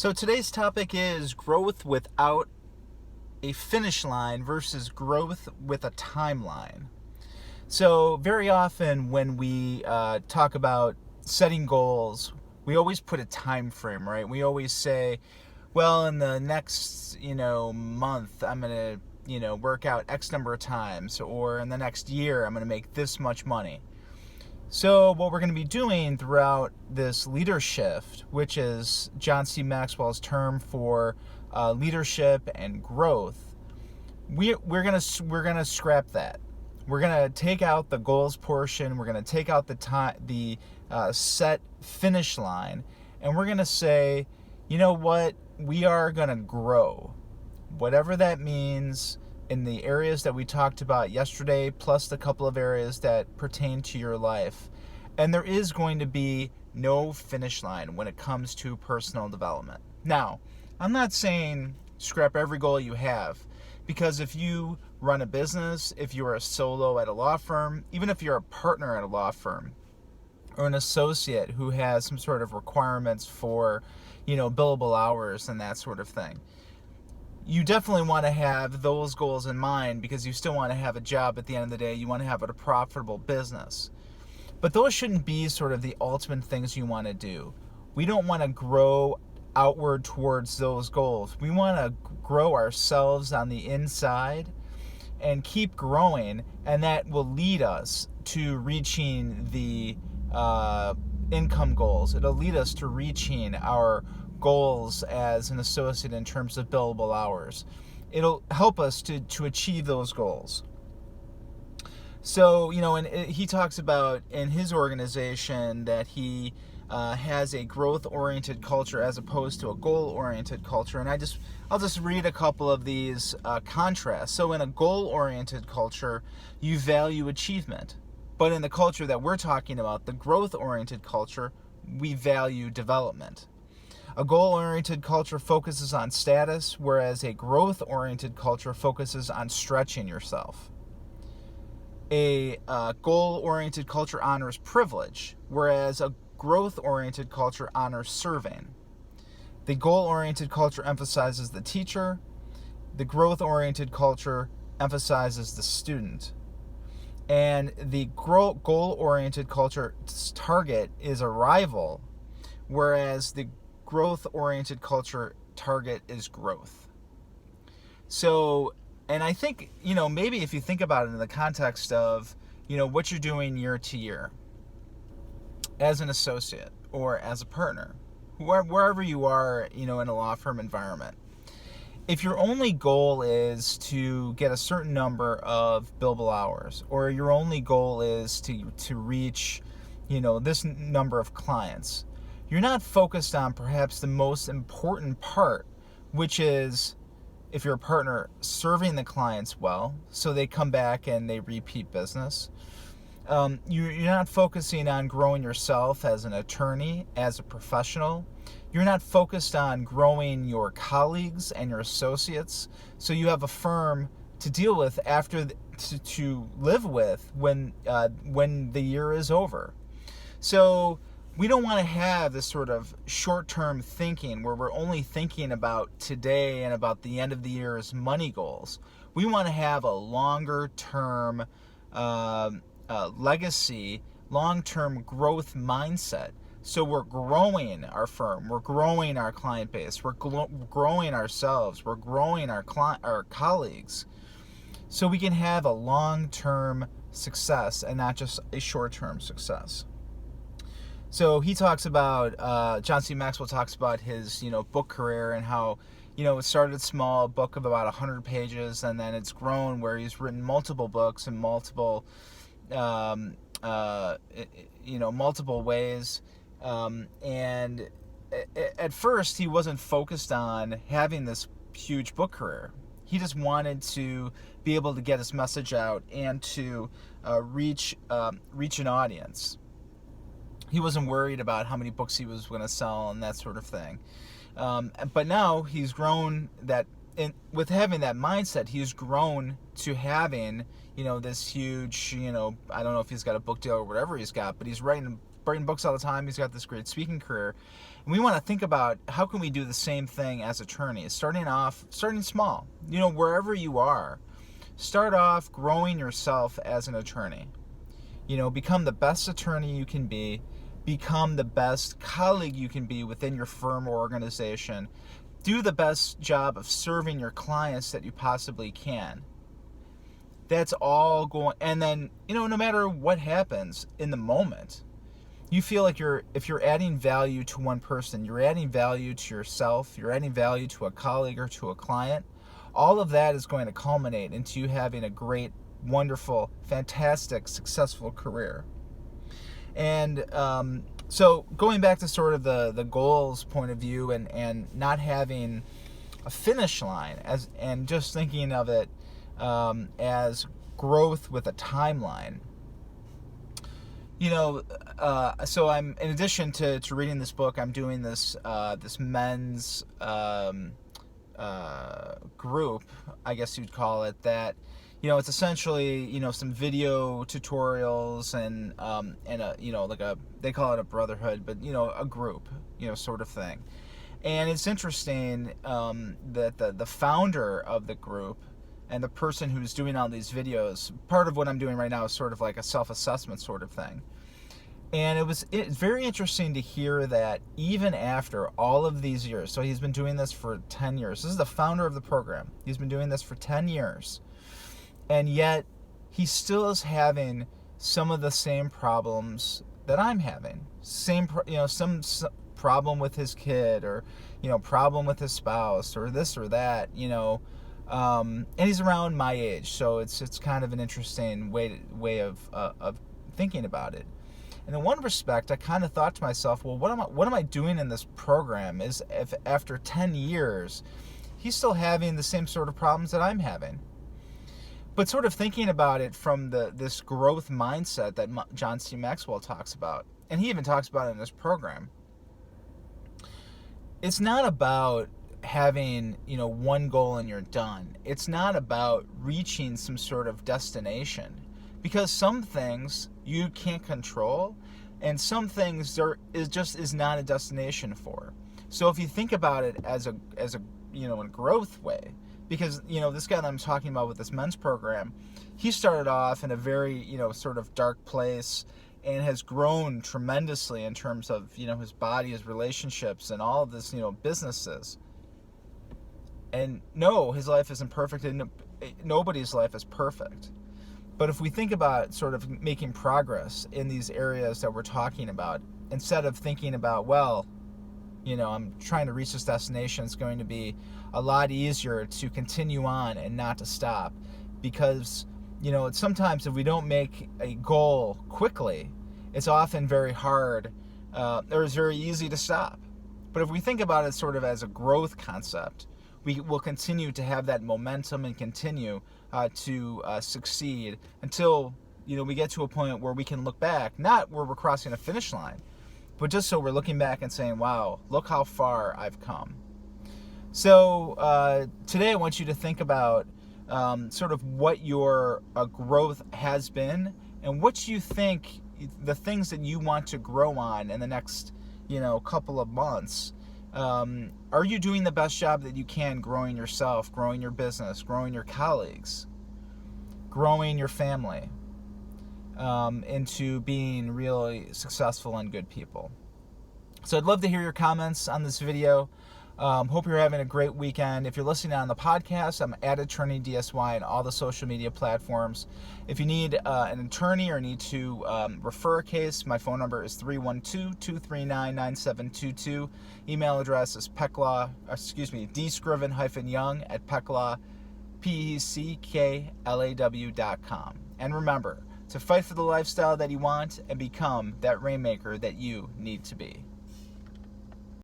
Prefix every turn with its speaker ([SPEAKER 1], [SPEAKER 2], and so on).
[SPEAKER 1] So today's topic is growth without a finish line versus growth with a timeline. So very often when we talk about setting goals, we always put a time frame, right? We always say, well, in the next, month, I'm going to, work out X number of times, or in the next year, I'm going to make this much money. So what we're going to be doing throughout this Leadershift, which is John C. Maxwell's term for leadership and growth, we're gonna scrap that. We're gonna take out the goals portion. We're gonna take out the set finish line, and we're gonna say, you know what? We are gonna grow, whatever that means, in the areas that we talked about yesterday, plus the couple of areas that pertain to your life. And there is going to be no finish line when it comes to personal development. Now, I'm not saying scrap every goal you have, because if you run a business, if you're a solo at a law firm, even if you're a partner at a law firm, or an associate who has some sort of requirements for, billable hours and that sort of thing, you definitely want to have those goals in mind, because you still want to have a job at the end of the day. You want to have a profitable business. But those shouldn't be sort of the ultimate things you want to do. We don't want to grow outward towards those goals. We want to grow ourselves on the inside and keep growing, and that will lead us to reaching the income goals. It'll lead us to reaching our goals as an associate in terms of billable hours. It'll help us to achieve those goals. So, and he talks about in his organization that he has a growth-oriented culture as opposed to a goal-oriented culture. And I'll just read a couple of these contrasts. So in a goal-oriented culture, you value achievement. But in the culture that we're talking about, the growth-oriented culture, we value development. A goal-oriented culture focuses on status, whereas a growth-oriented culture focuses on stretching yourself. A goal-oriented culture honors privilege, whereas a growth-oriented culture honors serving. The goal-oriented culture emphasizes the teacher. The growth-oriented culture emphasizes the student. And the goal-oriented culture's target is arrival, whereas the growth-oriented culture target is growth. So, and I think, maybe if you think about it in the context of, what you're doing year to year as an associate or as a partner, wherever you are, in a law firm environment, if your only goal is to get a certain number of billable hours, or your only goal is to reach, this number of clients, you're not focused on perhaps the most important part, which is, if you're a partner, serving the clients well so they come back and they repeat business. You're not focusing on growing yourself as an attorney, as a professional. You're not focused on growing your colleagues and your associates so you have a firm to deal with to live with when the year is over. So we don't want to have this sort of short-term thinking where we're only thinking about today and about the end of the year's money goals. We want to have a longer-term legacy, long-term growth mindset. So we're growing our firm, we're growing our client base, we're growing ourselves, we're growing our colleagues, so we can have a long-term success and not just a short-term success. So he talks about, John C. Maxwell talks about his, book career and how, it started small, a book of about 100 pages, and then it's grown where he's written multiple books in multiple, multiple ways. And at first he wasn't focused on having this huge book career. He just wanted to be able to get his message out and to reach an audience. He wasn't worried about how many books he was going to sell and that sort of thing. But now he's grown that, with having that mindset, he's grown to having, this huge, I don't know if he's got a book deal or whatever he's got, but he's writing writing books all the time. He's got this great speaking career. And we want to think about how can we do the same thing as attorneys, starting small. Wherever you are, start off growing yourself as an attorney. Become the best attorney you can be. Become the best colleague you can be within your firm or organization. Do the best job of serving your clients that you possibly can. That's all going, and then, no matter what happens in the moment, you feel like if you're adding value to one person, you're adding value to yourself, you're adding value to a colleague or to a client, all of that is going to culminate into you having a great, wonderful, fantastic, successful career. And so going back to sort of the goals point of view and not having a finish line and just thinking of it as growth with a timeline. So I'm, in addition to reading this book, I'm doing this men's group, I guess you'd call it, that it's essentially some video tutorials and they call it a brotherhood, but a group sort of thing. And it's interesting that the founder of the group and the person who's doing all these videos, part of what I'm doing right now is sort of like a self-assessment sort of thing. And it's very interesting to hear that even after all of these years, so he's been doing this for 10 years. This is the founder of the program. He's been doing this for 10 years. And yet he still is having some of the same problems that I'm having. Some problem with his kid, or problem with his spouse, or this or that, and he's around my age, so it's kind of an interesting way of thinking about it. And in one respect, I kind of thought to myself, well, what am I doing in this program? Is if after 10 years, he's still having the same sort of problems that I'm having. But sort of thinking about it from this growth mindset that John C. Maxwell talks about, and he even talks about it in this program. It's not about having one goal and you're done. It's not about reaching some sort of destination, because some things you can't control, and some things there is not a destination for. So if you think about it as a a growth way, because this guy that I'm talking about with this men's program, he started off in a very sort of dark place and has grown tremendously in terms of his body, his relationships, and all of this businesses. And no, his life isn't perfect, and nobody's life is perfect. But if we think about sort of making progress in these areas that we're talking about, instead of thinking about, well, I'm trying to reach this destination, it's going to be a lot easier to continue on and not to stop. Because, sometimes if we don't make a goal quickly, it's often very hard, or it's very easy to stop. But if we think about it sort of as a growth concept, we will continue to have that momentum and continue to succeed until we get to a point where we can look back, not where we're crossing a finish line, but just so we're looking back and saying, wow, look how far I've come. So today I want you to think about sort of what your growth has been, and what you think the things that you want to grow on in the next couple of months. Are you doing the best job that you can growing yourself, growing your business, growing your colleagues, growing your family into being really successful and good people? So I'd love to hear your comments on this video. Hope you're having a great weekend. If you're listening on the podcast, I'm at Attorney DSY on all the social media platforms. If you need an attorney or need to refer a case, my phone number is 312-239-9722. Email address is dscriven-young at pecclaw.com. And remember to fight for the lifestyle that you want and become that rainmaker that you need to be.